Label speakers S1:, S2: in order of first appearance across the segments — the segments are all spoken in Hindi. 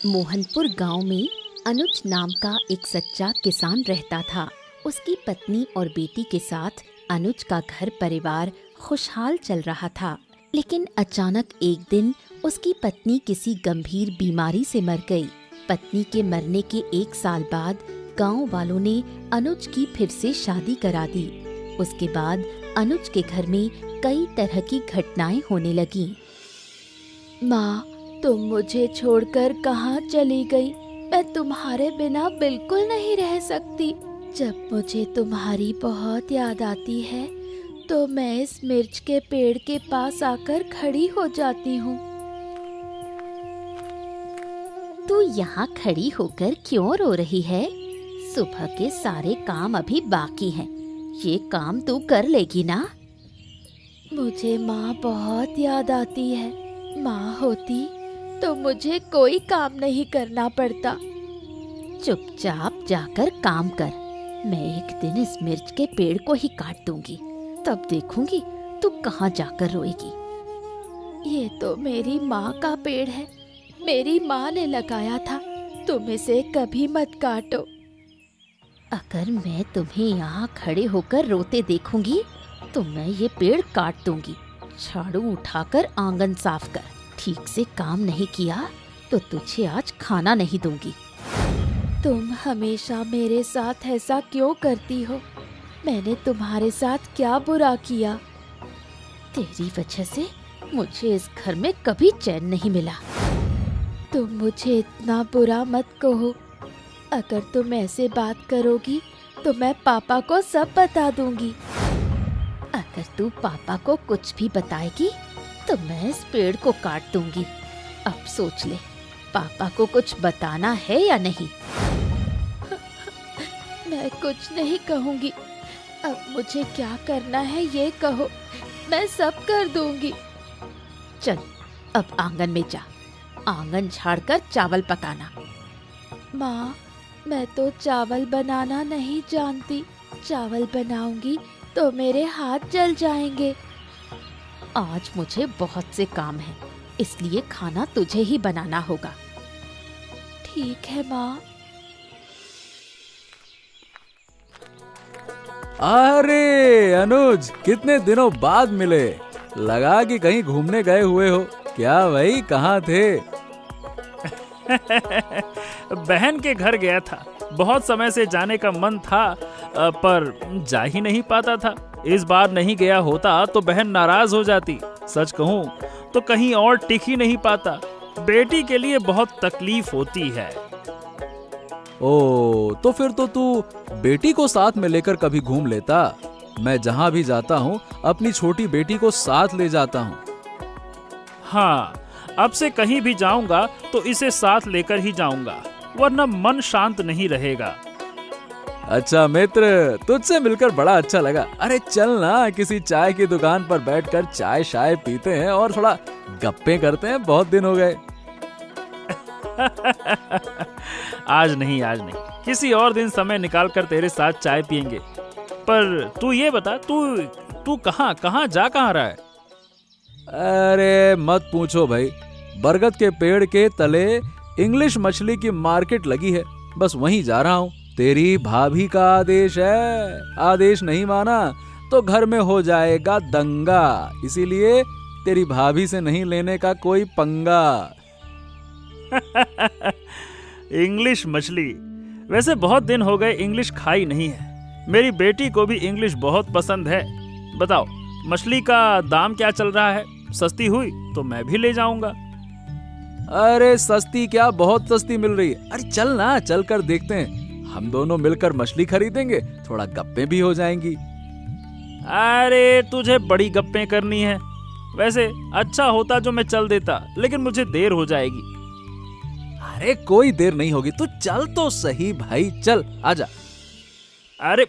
S1: मोहनपुर गांव में अनुज नाम का एक सच्चा किसान रहता था। उसकी पत्नी और बेटी के साथ अनुज का घर परिवार खुशहाल चल रहा था। लेकिन अचानक एक दिन उसकी पत्नी किसी गंभीर बीमारी से मर गई। पत्नी के मरने के 1 साल बाद गांव वालों ने अनुज की फिर से शादी करा दी। उसके बाद अनुज के घर में कई तरह की घटनाएं होने लगीं।
S2: माँ, तुम मुझे छोड़कर कहाँ चली गई? मैं तुम्हारे बिना बिल्कुल नहीं रह सकती। जब मुझे तुम्हारी बहुत याद आती है तो मैं इस मिर्च के पेड़ के पास आकर खड़ी हो जाती हूँ।
S1: तू यहाँ खड़ी होकर क्यों रो रही है? सुबह के सारे काम अभी बाकी हैं। ये काम तू कर लेगी ना?
S2: मुझे माँ बहुत याद आती है। माँ होती तो मुझे कोई काम नहीं करना पड़ता।
S1: चुपचाप जाकर काम कर। मैं एक दिन इस मिर्च के पेड़ को ही काट दूंगी, तब देखूंगी तू कहाँ जाकर रोएगी।
S2: ये तो मेरी माँ का पेड़ है। मेरी माँ ने लगाया था। तुम इसे कभी मत काटो।
S1: अगर मैं तुम्हें यहाँ खड़े होकर रोते देखूंगी तो मैं ये पेड़ काट दूंगी। झाड़ू उठाकर आंगन साफ कर। ठीक से काम नहीं किया तो तुझे आज खाना नहीं दूंगी।
S2: तुम हमेशा मेरे साथ ऐसा क्यों करती हो? मैंने तुम्हारे साथ क्या बुरा किया?
S1: तेरी वजह से मुझे इस घर में कभी चैन नहीं मिला।
S2: तुम मुझे इतना बुरा मत कहो। अगर तुम ऐसे बात करोगी तो मैं पापा को सब बता दूंगी।
S1: अगर तू पापा को कुछ भी बताएगी तो मैं इस पेड़ को काट दूंगी। अब सोच ले, पापा को कुछ बताना है या नहीं?
S2: मैं कुछ नहीं कहूँगी। अब मुझे क्या करना है ये कहो, मैं सब कर दूंगी।
S1: चल, अब आंगन में जा। आंगन झाड़कर चावल पकाना।
S2: माँ, मैं तो चावल बनाना नहीं जानती। चावल बनाऊंगी तो मेरे हाथ जल जाएंगे।
S1: आज मुझे बहुत से काम हैं, इसलिए खाना तुझे ही बनाना होगा।
S2: ठीक है माँ।
S3: अरे अनुज, कितने दिनों बाद मिले। लगा कि कहीं घूमने गए हुए हो। क्या भाई, कहाँ थे?
S4: बहन के घर गया था। बहुत समय से जाने का मन था पर जा ही नहीं पाता था। इस बार नहीं गया होता तो बहन नाराज हो जाती। सच कहूँ तो कहीं और टिक ही नहीं पाता। बेटी के लिए बहुत तकलीफ होती है।
S3: ओ, तो फिर तो तू बेटी को साथ में लेकर कभी घूम लेता। मैं जहाँ भी जाता हूँ अपनी छोटी बेटी को साथ ले जाता हूँ।
S4: हाँ, अब से कहीं भी जाऊंगा तो इसे साथ लेकर ही जाऊंगा, वरना मन शांत नहीं रहेगा।
S3: अच्छा मित्र, तुझसे मिलकर बड़ा अच्छा लगा। अरे चल ना, किसी चाय की दुकान पर बैठकर चाय शाय पीते हैं और थोड़ा गप्पे करते हैं। बहुत दिन हो गए।
S4: आज नहीं, किसी और दिन समय निकाल कर तेरे साथ चाय पियेंगे। पर तू ये बता, तू कहाँ जा रहा है?
S3: अरे मत पूछो भाई। बरगद के पेड़ के तले इंग्लिश मछली की मार्केट लगी है, बस वहीं जा रहा हूँ। तेरी भाभी का आदेश है। आदेश नहीं माना तो घर में हो जाएगा दंगा। इसीलिए तेरी भाभी से नहीं लेने का कोई पंगा।
S4: इंग्लिश मछली? वैसे बहुत दिन हो गए इंग्लिश खाई नहीं है। मेरी बेटी को भी इंग्लिश बहुत पसंद है। बताओ, मछली का दाम क्या चल रहा है? सस्ती हुई तो मैं भी ले जाऊंगा।
S3: अरे सस्ती क्या, बहुत सस्ती मिल रही है। अरे चल ना, चल कर देखते हैं। हम दोनों मिलकर मछली खरीदेंगे, थोड़ा गप्पे भी हो जाएंगी।
S4: अरे तुझे बड़ी गप्पे करनी है। वैसे अच्छा होता जो मैं चल देता, लेकिन मुझे देर हो जाएगी।
S3: अरे कोई देर नहीं होगी, तू चल तो सही भाई, चल आजा।
S4: अरे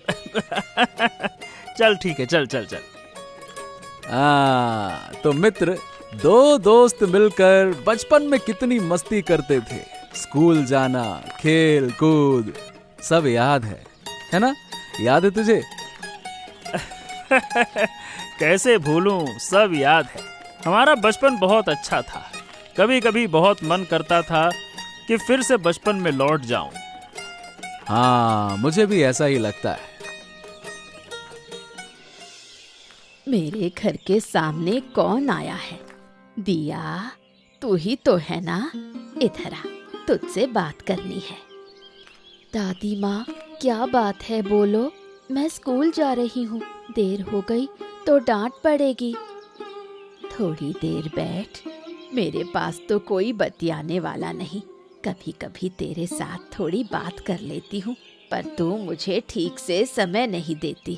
S4: चल ठीक है, चल।
S3: तो मित्र, 2 दोस्त मिलकर बचपन में कितनी मस्ती करते थे। स्कूल जाना, खेल कूद, सब याद है ना? याद है तुझे?
S4: कैसे भूलूं, सब याद है। हमारा बचपन बहुत अच्छा था। कभी कभी बहुत मन करता था कि फिर से बचपन में लौट जाऊं।
S3: हाँ, मुझे भी ऐसा ही लगता है।
S1: मेरे घर के सामने कौन आया है? दिया, तू ही तो है ना? इधर आ, तुझसे बात करनी है।
S2: दादी माँ, क्या बात है, बोलो। मैं स्कूल जा रही हूँ, देर हो गई तो डांट पड़ेगी।
S1: थोड़ी देर बैठ, मेरे पास तो कोई बतियाने वाला नहीं। कभी कभी तेरे साथ थोड़ी बात कर लेती हूँ, पर तू मुझे ठीक से समय नहीं देती।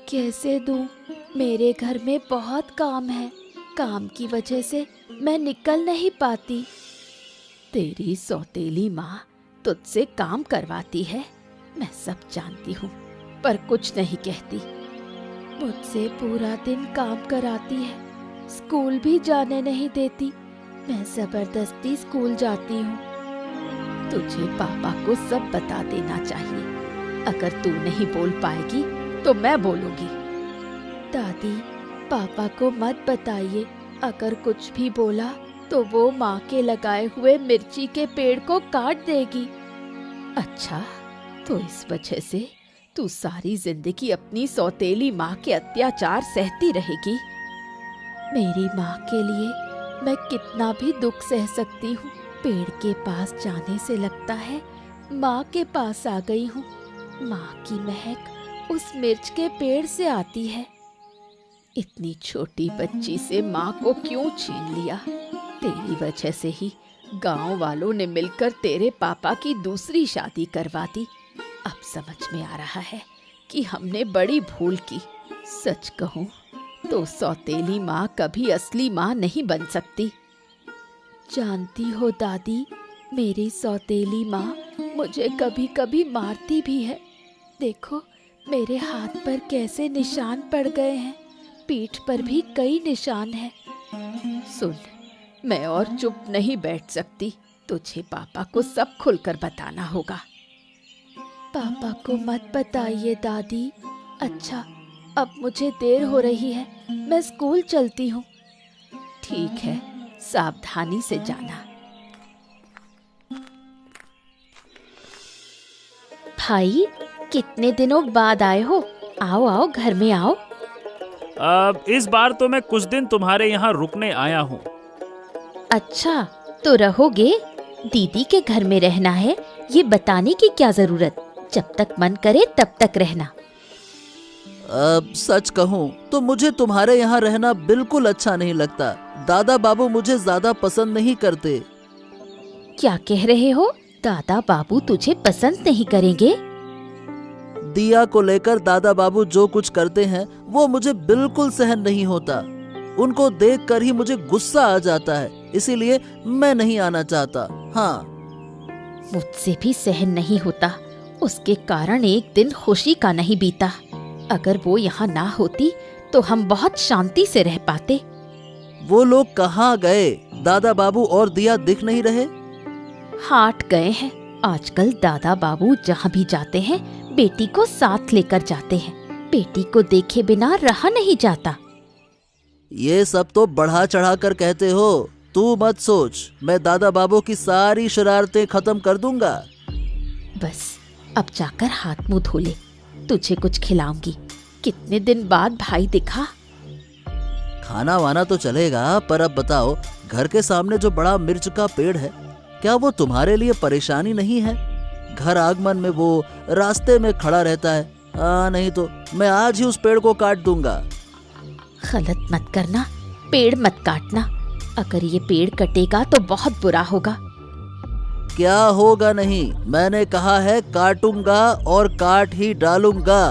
S2: कैसे दूँ? मेरे घर में बहुत काम है, काम की वजह से मैं निकल नहीं पाती।
S1: तेरी सौतेली माँ तुझसे काम करवाती है, मैं सब जानती हूँ, पर कुछ नहीं कहती।
S2: मुझसे पूरा दिन काम कराती है, स्कूल भी जाने नहीं देती। मैं जबरदस्ती स्कूल जाती हूँ।
S1: तुझे पापा को सब बता देना चाहिए। अगर तू नहीं बोल पाएगी तो मैं बोलूंगी।
S2: दादी, पापा को मत बताइए। अगर कुछ भी बोला तो वो माँ के लगाए हुए मिर्ची के पेड़ को काट देगी।
S1: अच्छा, तो इस वजह से तू सारी जिंदगी अपनी सौतेली माँ के अत्याचार सहती रहेगी?
S2: मेरी माँ के लिए मैं कितना भी दुख सह सकती हूँ। पेड़ के पास जाने से लगता है माँ के पास आ गई हूँ। माँ की महक उस मिर्च के पेड़ से आती है।
S1: इतनी छोटी बच्ची से माँ को क्यों छीन लिया? तेरी वजह से ही गांव वालों ने मिलकर तेरे पापा की दूसरी शादी करवा दी। अब समझ में आ रहा है कि हमने बड़ी भूल की। सच कहूँ तो सौतेली माँ कभी असली माँ नहीं बन सकती।
S2: जानती हो दादी, मेरी सौतेली माँ मुझे कभी कभी मारती भी है। देखो, मेरे हाथ पर कैसे निशान पड़ गए हैं, पीठ पर भी कई निशान हैं।
S1: सुन, मैं और चुप नहीं बैठ सकती। तुझे पापा को सब खुलकर बताना होगा।
S2: पापा को मत बताइए दादी। अच्छा, अब मुझे देर हो रही है, मैं स्कूल चलती हूँ।
S1: ठीक है, सावधानी से जाना।
S2: भाई, कितने दिनों बाद आए हो? आओ आओ, घर में आओ।
S4: अब इस बार तो मैं कुछ दिन तुम्हारे यहाँ रुकने आया हूँ।
S2: अच्छा, तो रहोगे? दीदी के घर में रहना है, ये बताने की क्या जरूरत? जब तक मन करे तब तक रहना।
S5: अब सच कहूँ तो मुझे तुम्हारे यहाँ रहना बिल्कुल अच्छा नहीं लगता। दादा बाबू मुझे ज्यादा पसंद नहीं करते।
S2: क्या कह रहे हो? दादा बाबू तुझे पसंद नहीं करेंगे?
S5: दिया को लेकर दादा बाबू जो कुछ करते हैं वो मुझे बिल्कुल सहन नहीं होता। उनको देखकर ही मुझे गुस्सा आ जाता है, इसीलिए मैं नहीं आना चाहता। हाँ,
S2: मुझसे भी सहन नहीं होता। उसके कारण एक दिन खुशी का नहीं बीता। अगर वो यहाँ ना होती तो हम बहुत शांति से रह पाते।
S5: वो लोग कहाँ गए? दादा बाबू और दिया दिख नहीं रहे।
S2: हाट गए हैं। आजकल दादा बाबू जहाँ भी जाते हैं बेटी को साथ लेकर जाते हैं। बेटी को देखे बिना रहा नहीं जाता।
S5: ये सब तो बढ़ा चढ़ा कर कहते हो। तू मत सोच, मैं दादा बाबू की सारी शरारतें खत्म कर दूंगा।
S2: बस, अब जाकर हाथ मुंह धो ले, तुझे कुछ खिलाऊंगी। कितने दिन बाद भाई दिखा।
S5: खाना वाना तो चलेगा, पर अब बताओ, घर के सामने जो बड़ा मिर्च का पेड़ है, क्या वो तुम्हारे लिए परेशानी नहीं है? घर आगमन में वो रास्ते में खड़ा रहता है। नहीं तो मैं आज ही उस पेड़ को काट दूंगा।
S2: गलत मत करना, पेड़ मत काटना। अगर ये पेड़ कटेगा तो बहुत बुरा होगा।
S5: क्या होगा नहीं, मैंने कहा है काटूंगा और काट ही डालूंगा।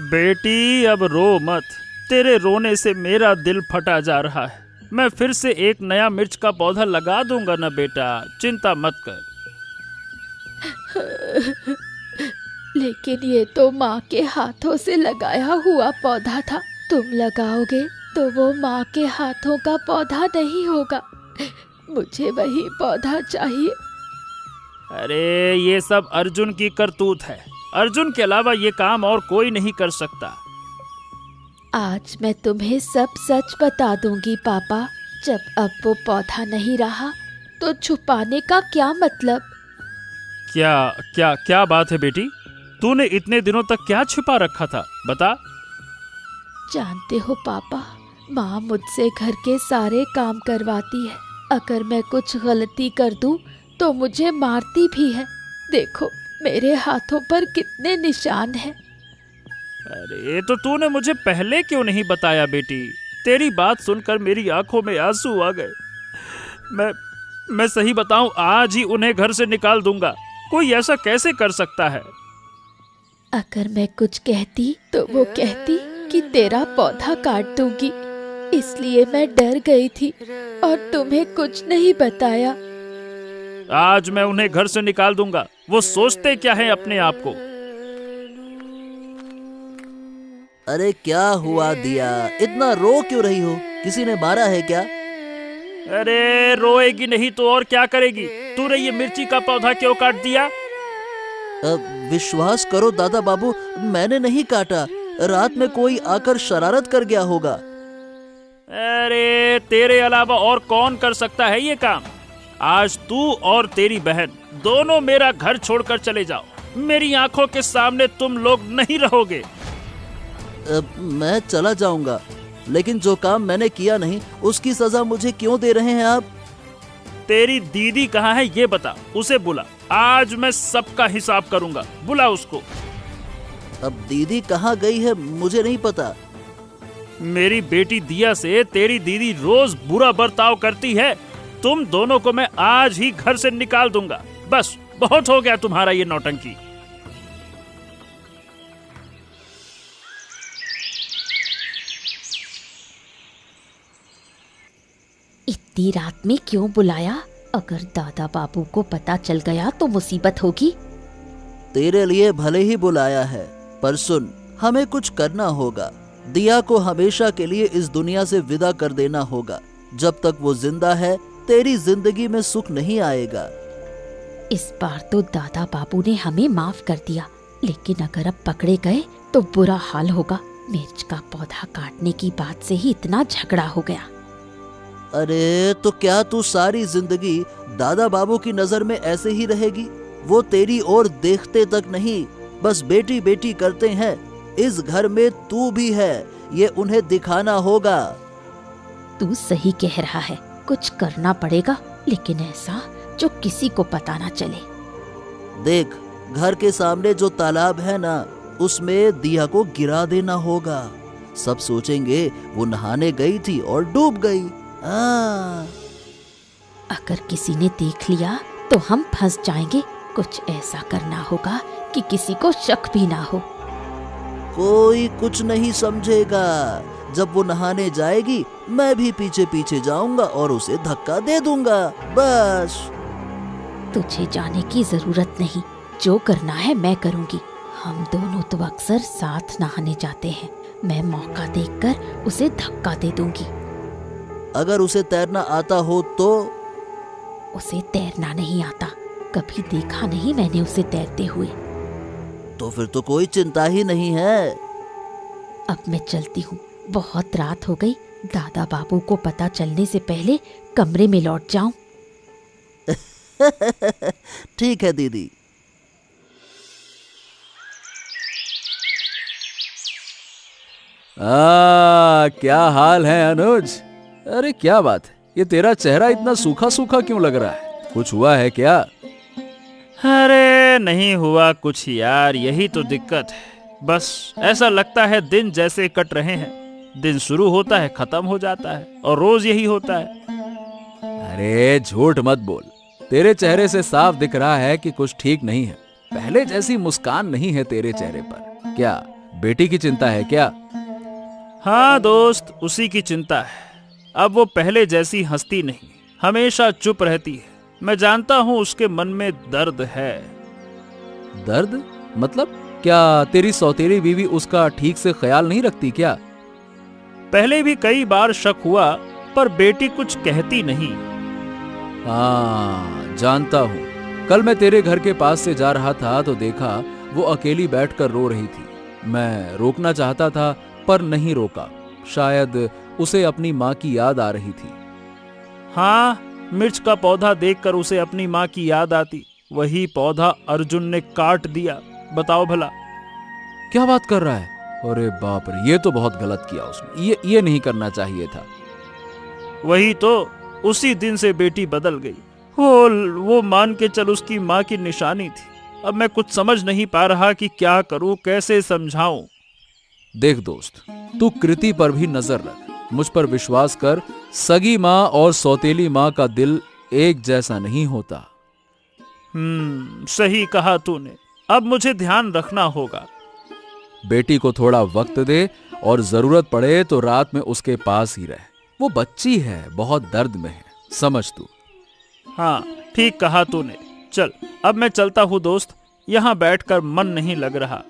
S4: बेटी, अब रो मत। तेरे रोने से मेरा दिल फटा जा रहा है। मैं फिर से एक नया मिर्च का पौधा लगा दूंगा ना बेटा, चिंता मत कर।
S2: लेकिन ये तो माँ के हाथों से लगाया हुआ पौधा था। तुम लगाओगे तो वो माँ के हाथों का पौधा नहीं होगा। मुझे वही पौधा चाहिए।
S4: अरे, ये सब अर्जुन की करतूत है। अर्जुन के अलावा ये काम और कोई नहीं कर सकता।
S2: आज मैं तुम्हें सब सच बता दूंगी पापा। जब अब वो पौधा नहीं रहा तो छुपाने का क्या मतलब।
S4: क्या क्या क्या बात है बेटी? तूने इतने दिनों तक क्या छिपा रखा था, बता।
S2: जानते हो पापा, माँ मुझसे घर के सारे काम करवाती है। अगर मैं कुछ गलती कर दूं तो मुझे मारती भी है। देखो मेरे हाथों पर कितने निशान हैं।
S4: अरे तो तूने मुझे पहले क्यों नहीं बताया बेटी? तेरी बात सुनकर मेरी आंखों में आंसू आ गए। मैं सही बताऊं, आज ही उन्हें घर से निकाल दूंगा। कोई ऐसा कैसे कर सकता है?
S2: अगर मैं कुछ कहती तो वो कहती कि तेरा पौधा काट दूंगी, इसलिए मैं डर गई थी और तुम्हें कुछ नहीं बताया।
S4: आज मैं उन्हें घर से निकाल दूंगा। वो सोचते क्या है अपने आप को?
S5: अरे क्या हुआ दिया, इतना रो क्यों रही हो? किसी ने मारा है क्या?
S4: अरे रोएगी नहीं तो और क्या करेगी? तूने ये मिर्ची का पौधा क्यों काट दिया?
S5: विश्वास करो दादा बाबू, मैंने नहीं काटा। रात में कोई आकर शरारत कर गया होगा।
S4: अरे तेरे अलावा और कौन कर सकता है ये काम? आज तू और तेरी बहन दोनों मेरा घर छोड़कर चले जाओ। मेरी आंखों के सामने तुम लोग नहीं रहोगे।
S5: मैं चला जाऊंगा, लेकिन जो काम मैंने किया नहीं उसकी सजा मुझे क्यों दे रहे हैं आप?
S4: तेरी दीदी कहाँ है ये बता, उसे बुला। आज मैं सबका हिसाब करूंगा, बुला उसको।
S5: अब दीदी कहाँ गई है मुझे नहीं पता।
S4: मेरी बेटी दिया से तेरी दीदी रोज बुरा बर्ताव करती है। तुम दोनों को मैं आज ही घर से निकाल दूंगा। बस बहुत हो गया तुम्हारा ये नौटंकी।
S1: इतनी रात में क्यों बुलाया? अगर दादा बाबू को पता चल गया तो मुसीबत होगी।
S5: तेरे लिए भले ही बुलाया है, पर सुन, हमें कुछ करना होगा। दिया को हमेशा के लिए इस दुनिया से विदा कर देना होगा। जब तक वो जिंदा है तेरी जिंदगी में सुख नहीं आएगा।
S1: इस बार तो दादा बाबू ने हमें माफ कर दिया, लेकिन अगर अब पकड़े गए तो बुरा हाल होगा। मिर्च का पौधा काटने की बात से ही इतना झगड़ा हो गया।
S5: अरे तो क्या तू सारी जिंदगी दादा बाबू की नजर में ऐसे ही रहेगी? वो तेरी ओर देखते तक नहीं, बस बेटी बेटी करते हैं। इस घर में तू भी है, ये उन्हें दिखाना होगा।
S1: तू सही कह रहा है, कुछ करना पड़ेगा, लेकिन ऐसा जो किसी को पता ना चले।
S5: देख, घर के सामने जो तालाब है ना, उसमें दिया को गिरा देना होगा। सब सोचेंगे वो नहाने गई थी और डूब गई।
S1: अगर किसी ने देख लिया तो हम फंस जाएंगे। कुछ ऐसा करना होगा कि किसी को शक भी ना हो।
S5: कोई कुछ नहीं समझेगा। जब वो नहाने जाएगी मैं भी पीछे पीछे जाऊंगा और उसे धक्का दे दूंगा, बस।
S1: तुझे जाने की जरूरत नहीं, जो करना है मैं करूंगी। हम दोनों तो अक्सर साथ नहाने जाते हैं। मैं मौका देखकर उसे धक्का दे दूंगी।
S5: अगर उसे तैरना आता हो तो?
S1: उसे तैरना नहीं आता, कभी देखा नहीं मैंने उसे तैरते हुए।
S5: तो फिर तो कोई चिंता ही नहीं है।
S1: अब मैं चलती हूँ, बहुत रात हो गई। दादा बाबू को पता चलने से पहले कमरे में लौट जाऊं।
S5: ठीक है दीदी।
S3: क्या हाल है अनुज? अरे क्या बात है, ये तेरा चेहरा इतना सूखा सूखा क्यों लग रहा है? कुछ हुआ है क्या?
S4: अरे नहीं हुआ कुछ यार, यही तो दिक्कत है। बस ऐसा लगता है दिन जैसे कट रहे हैं। दिन शुरू होता है, खत्म हो जाता है, और रोज यही होता है।
S3: अरे झूठ मत बोल, तेरे चेहरे से साफ दिख रहा है कि कुछ ठीक नहीं है। पहले जैसी मुस्कान नहीं है तेरे चेहरे पर। क्या बेटी की चिंता है क्या?
S4: हाँ दोस्त, उसी की चिंता है। अब वो पहले जैसी हंसती नहीं, हमेशा चुप रहती है। मैं जानता हूँ उसके मन में दर्द है।
S3: दर्द? मतलब क्या तेरी सौतेली बीवी उसका ठीक से ख्याल नहीं रखती क्या?
S4: पहले भी कई बार शक हुआ, पर बेटी कुछ कहती नहीं।
S3: हाँ, जानता हूँ। कल मैं तेरे घर के पास से जा रहा था तो देखा वो अकेली बैठकर रो रही थी। मैं रोकना चाहता था पर नहीं रोका। शायद उसे अपनी माँ की याद आ रही थी।
S4: हाँ, मिर्च का पौधा देखकर उसे अपनी माँ की याद आती। वही पौधा अर्जुन ने काट दिया। बताओ भला।
S3: क्या बात कर रहा है? अरे बाप रे, ये तो बहुत गलत किया उसने। ये नहीं करना चाहिए था।
S4: वही तो, उसी दिन से बेटी बदल गई। वो मान के चल उसकी माँ की निशानी थी। अब मैं कुछ समझ नहीं पा रहा कि क्या करूं, कैसे समझाऊं।
S3: देख दोस्त, तू कृति पर भी नजर रख। मुझ पर विश्वास कर, सगी माँ और सौतेली माँ का दिल एक जैसा नहीं होता।
S4: सही कहा तूने। अब मुझे ध्यान रखना होगा।
S3: बेटी को थोड़ा वक्त दे और जरूरत पड़े तो रात में उसके पास ही रह। वो बच्ची है, बहुत दर्द में है, समझ तू।
S4: हाँ, ठीक कहा तूने। चल, अब मैं चलता हूँ दोस्त। यहाँ बैठकर मन नहीं लग रहा।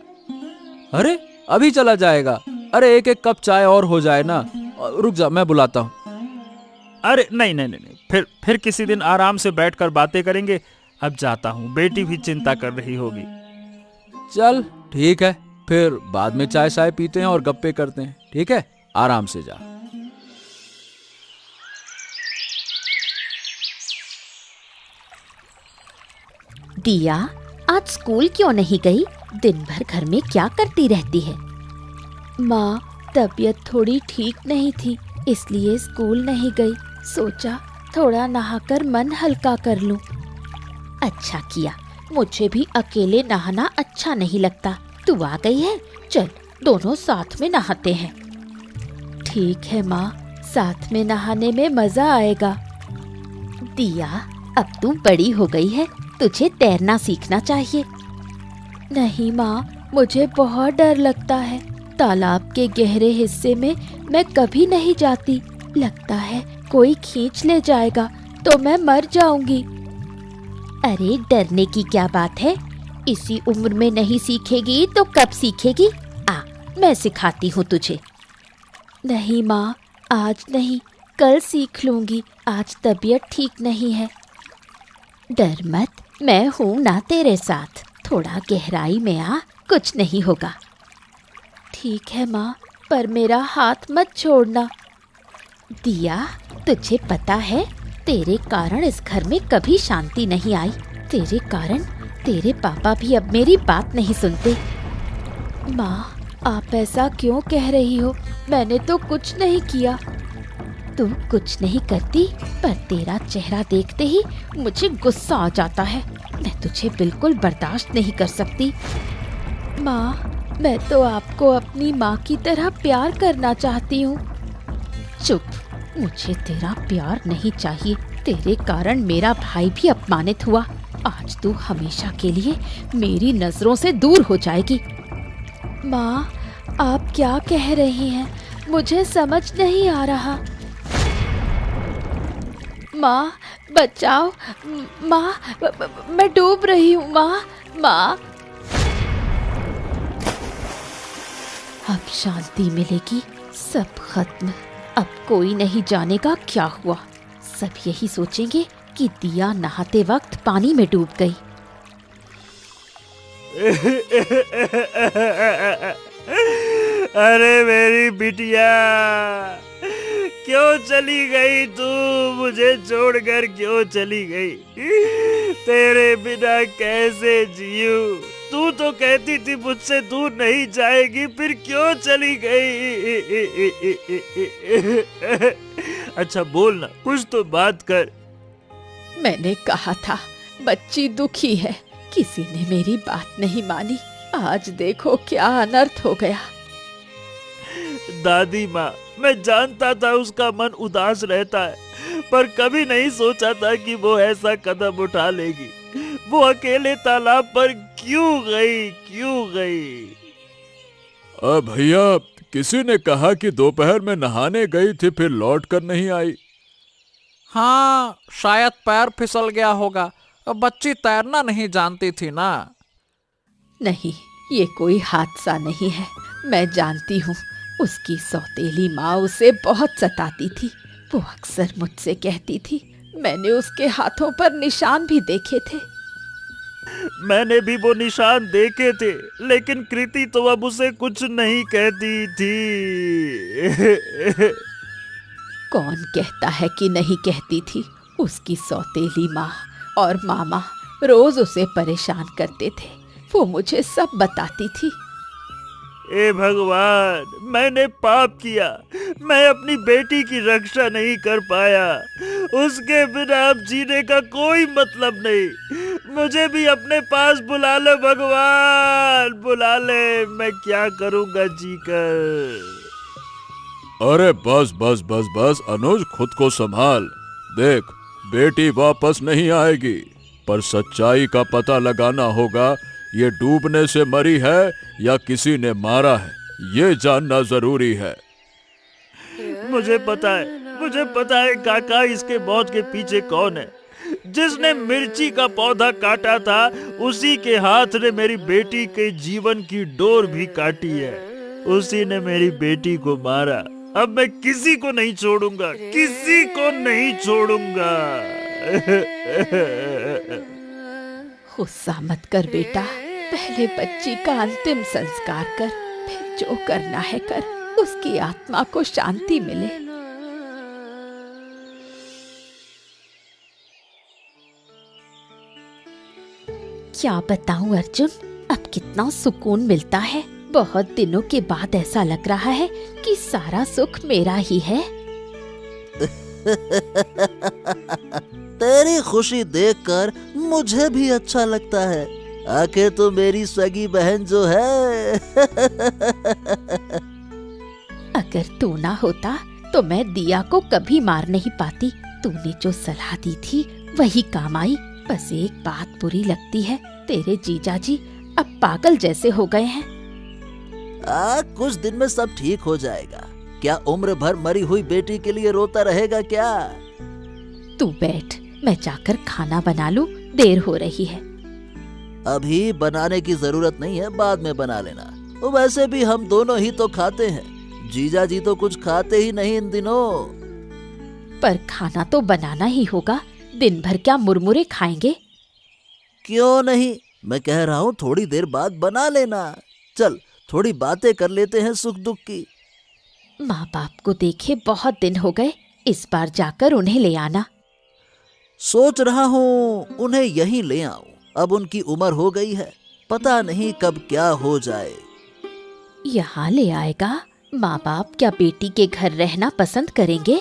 S3: अरे अभी चला जाएगा? अरे एक कप चाय और हो जाए ना। रुक जा, मैं बुलाता हूँ।
S4: अरे नहीं, फिर किसी दिन आराम से बैठकर बातें करेंगे। अब जाता हूँ, बेटी भी चिंता कर रही होगी।
S3: चल ठीक है, फिर बाद में चाय पीते हैं और गप्पे करते हैं। ठीक है, आराम से जा।
S1: दिया, आज स्कूल क्यों नहीं गई? दिन भर घर में क्या करती रहती है?
S2: माँ, तबीयत थोड़ी ठीक नहीं थी, इसलिए स्कूल नहीं गई। सोचा थोड़ा नहाकर मन हल्का कर लूं।
S1: अच्छा किया, मुझे भी अकेले नहाना अच्छा नहीं लगता। तू आ गई है, चल दोनों साथ में नहाते हैं।
S2: ठीक है माँ, साथ में नहाने में मजा आएगा।
S1: दिया, अब तू बड़ी हो गई है, तुझे तैरना सीखना चाहिए।
S2: नहीं माँ, मुझे बहुत डर लगता है। तालाब के गहरे हिस्से में मैं कभी नहीं जाती। लगता है कोई खींच ले जाएगा तो मैं मर जाऊंगी।
S1: अरे डरने की क्या बात है? इसी उम्र में नहीं सीखेगी तो कब सीखेगी? आ, मैं सिखाती हूँ तुझे।
S2: नहीं माँ, आज नहीं, कल सीख लूंगी। आज तबीयत ठीक नहीं है।
S1: डर मत, मैं हूँ ना तेरे साथ। थोड़ा गहराई में आ, कुछ नहीं होगा।
S2: ठीक है माँ, पर मेरा हाथ मत छोड़ना।
S1: दिया, तुझे पता है तेरे कारण इस घर में कभी शांति नहीं आई। तेरे कारण तेरे पापा भी अब मेरी बात नहीं सुनते।
S2: माँ, आप ऐसा क्यों कह रही हो? मैंने तो कुछ नहीं किया।
S1: तू कुछ नहीं करती, पर तेरा चेहरा देखते ही मुझे गुस्सा आ जाता है। मैं तुझे बिल्कुल बर्दाश्त नहीं कर सकती।
S2: माँ, मैं तो आपको अपनी माँ की तरह प्यार करना चाहती हूँ।
S1: चुप, मुझे तेरा प्यार नहीं चाहिए। तेरे कारण मेरा भाई भी अपमानित हुआ। आज तू हमेशा के लिए मेरी नजरों से दूर हो जाएगी।
S2: माँ, आप क्या कह रही हैं? मुझे समझ नहीं आ रहा। माँ, बचाओ। माँ, मैं डूब रही हूँ। माँ।
S1: अब शांति मिलेगी, सब खत्म। अब कोई नहीं जानेगा क्या हुआ। सब यही सोचेंगे कि दिया नहाते वक्त पानी में डूब गई।
S4: अरे मेरी बिटिया, क्यों चली गई तू? मुझे छोड़कर क्यों चली गई? तेरे बिना कैसे जीऊं? तू तो कहती थी मुझसे दूर नहीं जाएगी, फिर क्यों चली गई? अच्छा बोल ना, कुछ तो बात कर।
S2: मैंने कहा था बच्ची दुखी है, किसी ने मेरी बात नहीं मानी। आज देखो क्या अनर्थ हो गया।
S4: दादी माँ, मैं जानता था उसका मन उदास रहता है, पर कभी नहीं सोचा था कि वो ऐसा कदम उठा लेगी। वो अकेले तालाब पर क्यों गई?
S3: भैया, किसी ने कहा कि दोपहर में नहाने गई थी, फिर लौट कर नहीं आई।
S6: हाँ, शायद पैर फिसल गया होगा। बच्ची तैरना नहीं जानती थी ना।
S2: नहीं, ये कोई हादसा नहीं है। मैं जानती हूँ, उसकी सौतेली माँ उसे बहुत सताती थी। वो अक्सर मुझसे कहती थी, मैंने उसके हाथों पर निशान भी देखे थे।
S4: मैंने भी वो निशान देखे थे, लेकिन कृति तो अब उसे कुछ नहीं कहती थी।
S1: कौन कहता है कि नहीं कहती थी? उसकी सौतेली माँ और मामा रोज उसे परेशान करते थे। वो मुझे सब बताती थी।
S4: ए भगवान, मैंने पाप किया। मैं अपनी बेटी की रक्षा नहीं कर पाया। उसके बिना अब जीने का कोई मतलब नहीं। मुझे भी अपने पास बुला ले भगवान, बुला ले। मैं क्या करूंगा जीकर।
S3: अरे बस बस बस बस अनुज, खुद को संभाल। देख, बेटी वापस नहीं आएगी, पर सच्चाई का पता लगाना होगा। ये डूबने से मरी है या किसी ने मारा है, ये जानना जरूरी है।
S4: मुझे पता है काका, इसके मौत के पीछे कौन है। जिसने मिर्ची का पौधा काटा था, उसी के हाथ ने मेरी बेटी के जीवन की डोर भी काटी है। उसी ने मेरी बेटी को मारा। अब मैं किसी को नहीं छोड़ूंगा, किसी को नहीं छोड़ूंगा।
S1: गुस्सा मत कर बेटा, पहले बच्ची का अंतिम संस्कार कर, फिर जो करना है कर, उसकी आत्मा को शांति मिले। क्या बताऊं अर्जुन, अब कितना सुकून मिलता है। बहुत दिनों के बाद ऐसा लग रहा है कि सारा सुख मेरा ही है।
S5: तेरी खुशी देखकर मुझे भी अच्छा लगता है। आखिर तो मेरी सगी बहन जो है।
S1: अगर तू ना होता तो मैं दिया को कभी मार नहीं पाती। तूने जो सलाह दी थी वही काम आई। बस एक बात बुरी लगती है, तेरे जीजा जी अब पागल जैसे हो गए हैं।
S5: कुछ दिन में सब ठीक हो जाएगा। क्या उम्र भर मरी हुई बेटी के लिए रोता रहेगा क्या?
S1: तू बैठ, मैं जाकर खाना बना लूं, देर हो रही है।
S5: अभी बनाने की जरूरत नहीं है, बाद में बना लेना। वैसे भी हम दोनों ही तो खाते हैं। जीजा जी तो कुछ खाते ही नहीं इन दिनों।
S1: पर खाना तो बनाना ही होगा। दिन भर क्या मुरमुरे खाएंगे?
S5: क्यों नहीं, मैं कह रहा हूँ थोड़ी देर बाद बना लेना। चल थोड़ी बातें कर लेते हैं सुख दुख की।
S1: माँ बाप को देखे बहुत दिन हो गए, इस बार जाकर उन्हें ले आना।
S5: सोच रहा हूँ उन्हें यहीं ले आऊं। अब उनकी उम्र हो गई है, पता नहीं कब क्या हो जाए।
S1: यहाँ ले आएगा? माँ बाप क्या बेटी के घर रहना पसंद करेंगे?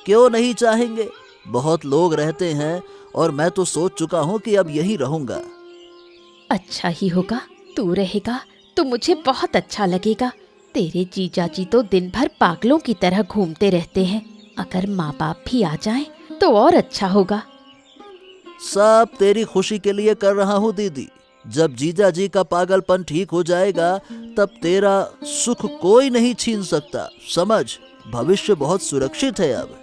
S5: क्यों नहीं चाहेंगे, बहुत लोग रहते हैं और मैं तो सोच चुका हूँ कि अब यहीं रहूंगा।
S1: अच्छा ही होगा, तू रहेगा तो मुझे बहुत अच्छा लगेगा। तेरे जीजा जी तो दिन भर पागलों की तरह घूमते रहते हैं। अगर माँ बाप भी आ जाएं तो और अच्छा होगा।
S5: सब तेरी खुशी के लिए कर रहा हूँ दीदी। जब जीजा जी का पागलपन ठीक हो जाएगा तब तेरा सुख कोई नहीं छीन सकता। समझ, भविष्य बहुत सुरक्षित है अब।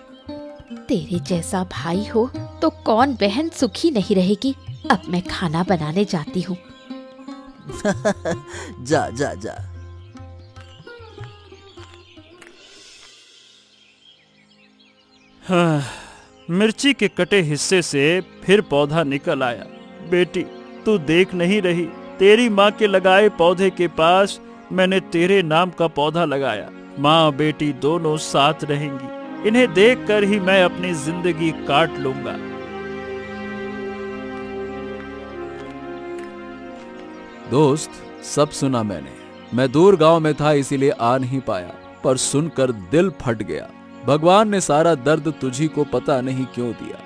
S1: तेरे जैसा भाई हो तो कौन बहन सुखी नहीं रहेगी। अब मैं खाना बनाने जाती हूँ।
S5: जा जा जा।
S4: हाँ, मिर्ची के कटे हिस्से से फिर पौधा निकल आया। बेटी, तू देख नहीं रही, तेरी माँ के लगाए पौधे के पास मैंने तेरे नाम का पौधा लगाया। माँ बेटी दोनों साथ रहेंगी। इन्हें देखकर ही मैं अपनी जिंदगी काट लूंगा।
S3: दोस्त, सब सुना मैंने। मैं दूर गांव में था इसीलिए आ नहीं पाया, पर सुनकर दिल फट गया। भगवान ने सारा दर्द तुझी को पता नहीं क्यों दिया।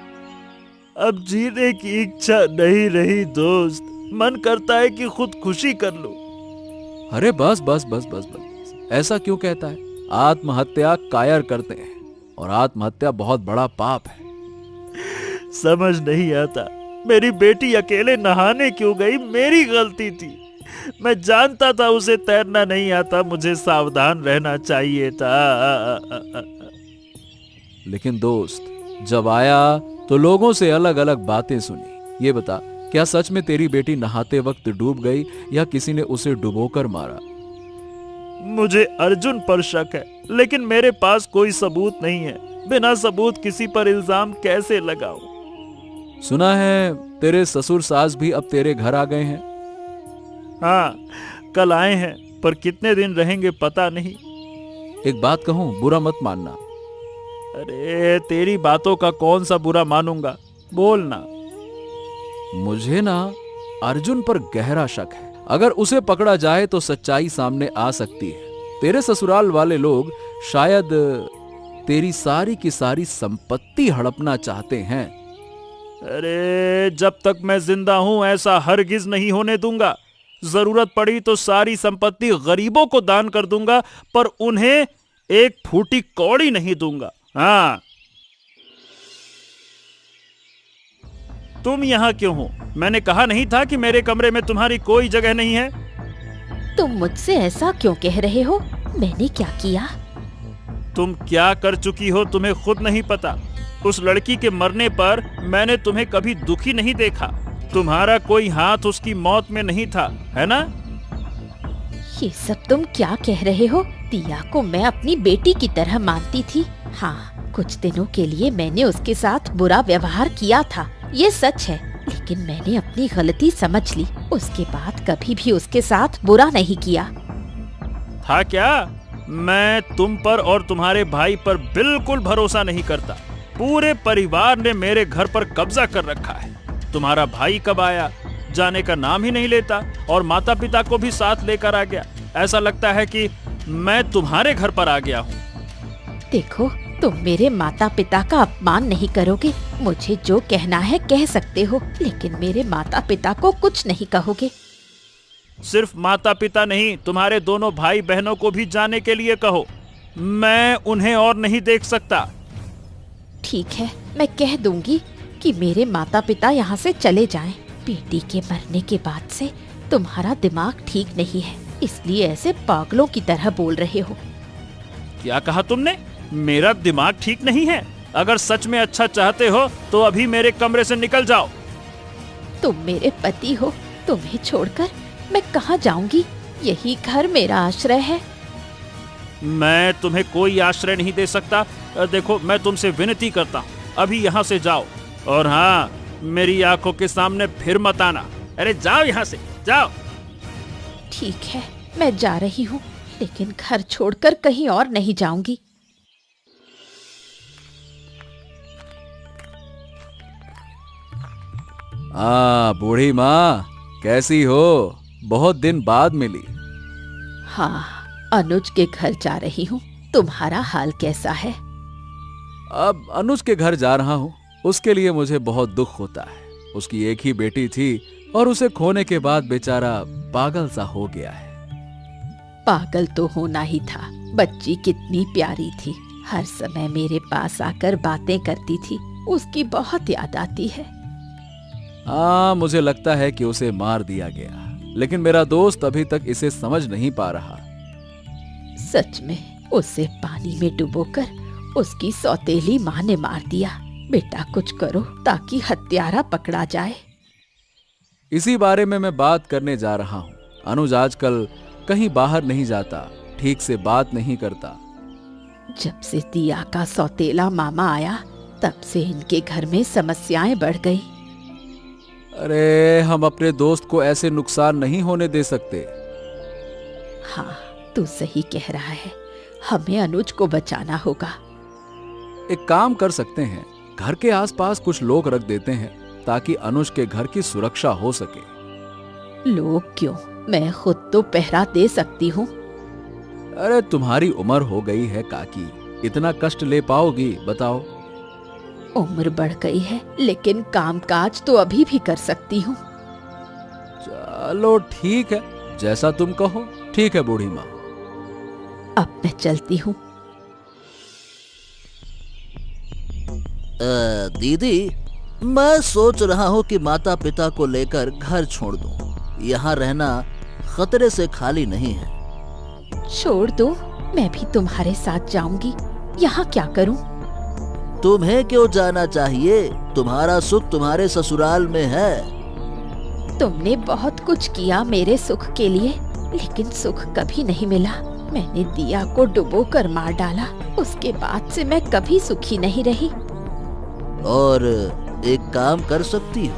S4: अब जीने की इच्छा नहीं रही दोस्त। मन करता है कि खुद खुशी कर लूं।
S3: अरे बस बस बस बस बस, ऐसा क्यों कहता है? आत्महत्या कायर करते हैं और आत्महत्या बहुत बड़ा पाप है।
S4: समझ नहीं आता, मेरी बेटी अकेले नहाने क्यों गई? मेरी गलती थी। मैं जानता था उसे तैरना नहीं आता, मुझे सावधान रहना चाहिए था।
S3: लेकिन दोस्त, जब आया तो लोगों से अलग अलग बातें सुनी। ये बता, क्या सच में तेरी बेटी नहाते वक्त डूब गई या किसी ने उसे डुबोकर मारा?
S4: मुझे अर्जुन पर शक है, लेकिन मेरे पास कोई सबूत नहीं है। बिना सबूत किसी पर इल्जाम कैसे लगाऊं?
S3: सुना है तेरे ससुर सास भी अब तेरे घर आ गए हैं।
S4: हाँ, कल आए हैं, पर कितने दिन रहेंगे पता नहीं।
S3: एक बात कहूं, बुरा मत मानना।
S4: अरे तेरी बातों का कौन सा बुरा मानूंगा, बोल ना।
S3: मुझे ना अर्जुन पर गहरा शक है। अगर उसे पकड़ा जाए तो सच्चाई सामने आ सकती है। तेरे ससुराल वाले लोग शायद तेरी सारी की सारी संपत्ति हड़पना चाहते हैं।
S4: अरे जब तक मैं जिंदा हूं ऐसा हरगिज नहीं होने दूंगा। जरूरत पड़ी तो सारी संपत्ति गरीबों को दान कर दूंगा, पर उन्हें एक फूटी कौड़ी नहीं दूंगा। हाँ, तुम यहां क्यों हो? मैंने कहा नहीं था कि मेरे कमरे में तुम्हारी कोई जगह नहीं है?
S1: तुम मुझसे ऐसा क्यों कह रहे हो? मैंने क्या किया?
S4: तुम क्या कर चुकी हो तुम्हें खुद नहीं पता। उस लड़की के मरने पर मैंने तुम्हें कभी दुखी नहीं देखा। तुम्हारा कोई हाथ उसकी मौत में नहीं था, है ना?
S1: ये सब तुम क्या कह रहे हो? दिया को मैं अपनी बेटी की तरह मानती थी। हाँ, कुछ दिनों के लिए मैंने उसके साथ बुरा व्यवहार किया था, ये सच है, लेकिन मैंने अपनी गलती समझ ली। उसके बाद कभी भी उसके साथ बुरा नहीं किया।
S4: था क्या? मैं तुम पर और तुम्हारे भाई पर बिल्कुल भरोसा नहीं करता। पूरे परिवार ने मेरे घर पर कब्जा कर रखा है। तुम्हारा भाई कब आया, जाने का नाम ही नहीं लेता, और माता पिता को भी साथ लेकर आ गया। ऐसा लगता है कि मैं तुम्हारे घर पर आ गया हूँ।
S1: देखो, तुम मेरे माता पिता का अपमान नहीं करोगे। मुझे जो कहना है कह सकते हो, लेकिन मेरे माता पिता को कुछ नहीं कहोगे।
S4: सिर्फ माता पिता नहीं, तुम्हारे दोनों भाई बहनों को भी जाने के लिए कहो। मैं उन्हें और नहीं देख सकता।
S1: ठीक है, मैं कह दूंगी कि मेरे माता पिता यहाँ से चले जाएं। बेटी के मरने के बाद से तुम्हारा दिमाग ठीक नहीं है, इसलिए ऐसे पागलों की तरह बोल रहे हो।
S4: क्या कहा तुमने? मेरा दिमाग ठीक नहीं है? अगर सच में अच्छा चाहते हो तो अभी मेरे कमरे से निकल जाओ।
S1: तुम मेरे पति हो, तुम्हें छोड़कर मैं कहाँ जाऊंगी? यही घर मेरा आश्रय है।
S4: मैं तुम्हें कोई आश्रय नहीं दे सकता। देखो, मैं तुमसे विनती करता हूँ, अभी यहाँ से जाओ। और हाँ, मेरी आंखों के सामने फिर मत आना। अरे जाओ यहाँ से, जाओ।
S1: ठीक है, मैं जा रही हूँ, लेकिन घर छोड़कर कहीं और नहीं जाऊंगी।
S3: बूढ़ी माँ, कैसी हो? बहुत दिन बाद मिली।
S1: हाँ, अनुज के घर जा रही हूँ। तुम्हारा हाल कैसा है?
S3: अब अनुज के घर जा रहा हूँ। उसके लिए मुझे बहुत दुख होता है। उसकी एक ही बेटी थी और उसे खोने के बाद बेचारा पागल सा हो गया है।
S1: पागल तो होना ही था। बच्ची कितनी प्यारी थी, हर समय मेरे पास आकर बातें करती थी। उसकी बहुत याद आती है।
S3: हाँ, मुझे लगता है कि उसे मार दिया गया, लेकिन मेरा दोस्त अभी तक इसे समझ नहीं पा रहा।
S1: सच में उसे पानी में डुबोकर उसकी सौतेली माँ ने मार दिया। बेटा, कुछ करो ताकि हत्यारा पकड़ा जाए।
S3: इसी बारे में मैं बात करने जा रहा हूँ। अनुज आजकल कहीं बाहर नहीं जाता, ठीक से बात नहीं करता।
S1: जब से दिया का सौतेला मामा आया, तब से इनके घर में समस्याएं बढ़ गई।
S3: अरे, हम अपने दोस्त को ऐसे नुकसान नहीं होने दे सकते।
S1: हाँ, तू सही कह रहा है। हमें अनुज को बचाना होगा।
S3: एक काम कर सकते हैं, घर के आसपास कुछ लोग रख देते हैं ताकि अनुज के घर की सुरक्षा हो सके।
S1: लोग क्यों? मैं खुद तो पहरा दे सकती हूँ।
S3: अरे, तुम्हारी उम्र हो गई है काकी, इतना कष्ट ले पाओगी? बताओ।
S1: उम्र बढ़ गई है, लेकिन कामकाज तो अभी भी कर सकती हूँ।
S3: चलो ठीक है, जैसा तुम कहो। ठीक है बूढ़ी माँ,
S1: अब मैं चलती हूँ।
S5: दीदी, मैं सोच रहा हूँ कि माता पिता को लेकर घर छोड़ दूँ। यहाँ रहना खतरे से खाली नहीं है।
S1: छोड़ दो, मैं भी तुम्हारे साथ जाऊंगी। यहाँ क्या करूँ?
S5: तुम्हें क्यों जाना चाहिए? तुम्हारा सुख तुम्हारे ससुराल में है।
S1: तुमने बहुत कुछ किया मेरे सुख के लिए, लेकिन सुख कभी नहीं मिला। मैंने दिया को डुबोकर मार डाला, उसके बाद से मैं कभी सुखी नहीं रही।
S5: और एक काम कर सकती हो,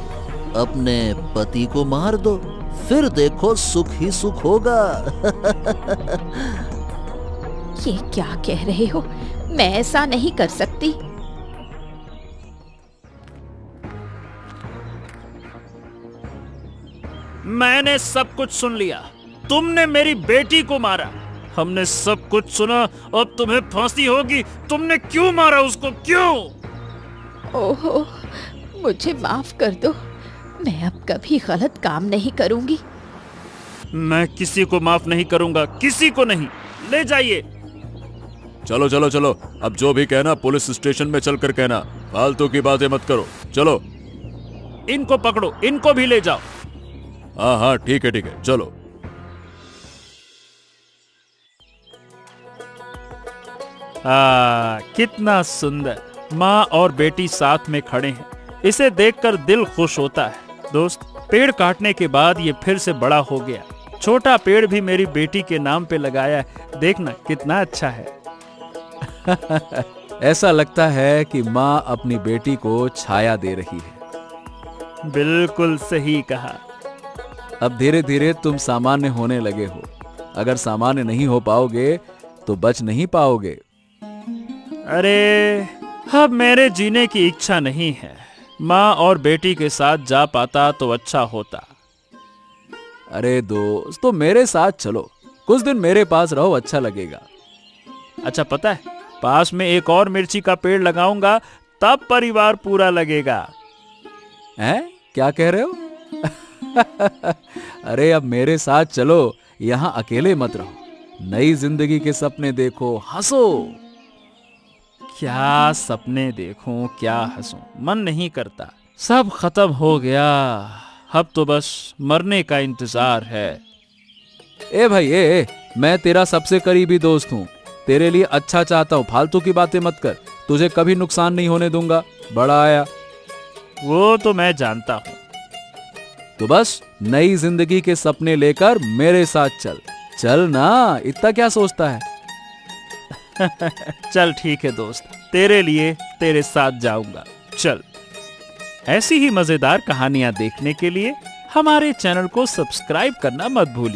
S5: अपने पति को मार दो, फिर देखो सुख ही सुख होगा।
S1: ये क्या कह रहे हो? मैं ऐसा नहीं कर सकती।
S4: मैंने सब कुछ सुन लिया। तुमने मेरी बेटी को मारा। हमने सब कुछ सुना। अब तुम्हें फांसी होगी। तुमने क्यों मारा उसको? क्यों?
S1: ओहो, मुझे माफ कर दो। मैं अब कभी गलत काम नहीं करूंगी।
S4: मैं किसी को माफ नहीं करूंगा, किसी को नहीं। ले जाइए।
S3: चलो चलो चलो, अब जो भी कहना पुलिस स्टेशन में चलकर कहना, फालतू की बातें मत करो। चलो।
S4: इनको पकड़ो, इनको भी ले जाओ।
S3: हाँ हाँ ठीक है चलो।
S4: कितना सुंदर। माँ और बेटी साथ में खड़े हैं। इसे देखकर दिल खुश होता है। दोस्त, पेड़ काटने के बाद ये फिर से बड़ा हो गया। छोटा पेड़ भी मेरी बेटी के नाम पे लगाया है। देखना कितना अच्छा है।
S3: ऐसा लगता है कि माँ अपनी बेटी को छाया दे रही है।
S4: बिल्कुल सही कहा।
S3: अब धीरे धीरे तुम सामान्य होने लगे हो। अगर सामान्य नहीं हो पाओगे तो बच नहीं पाओगे।
S4: अरे, अब मेरे जीने की इच्छा नहीं है। माँ और बेटी के साथ जा पाता तो अच्छा होता।
S3: अरे दोस्त, तो मेरे साथ चलो, कुछ दिन मेरे पास रहो, अच्छा लगेगा।
S4: अच्छा, पता है, पास में एक और मिर्ची का पेड़ लगाऊंगा, तब परिवार पूरा लगेगा।
S3: हैं? क्या कह रहे हो? अरे अब मेरे साथ चलो, यहाँ अकेले मत रहो। नई जिंदगी के सपने देखो, हंसो।
S4: क्या सपने देखूं, क्या हंसूं, मन नहीं करता। सब खत्म हो गया। अब तो बस मरने का इंतजार है।
S3: ए भाई, मैं तेरा सबसे करीबी दोस्त हूँ। तेरे लिए अच्छा चाहता हूँ, फालतू की बातें मत कर। तुझे कभी नुकसान नहीं होने दूंगा। बड़ा आया।
S4: वो तो मैं जानता हूँ।
S3: तो बस नई जिंदगी के सपने लेकर मेरे साथ चल। चल ना, इतना क्या सोचता है?
S4: चल ठीक है दोस्त, तेरे लिए तेरे साथ जाऊंगा। चल। ऐसी ही मजेदार कहानियां देखने के लिए हमारे चैनल को सब्सक्राइब करना मत भूलिए।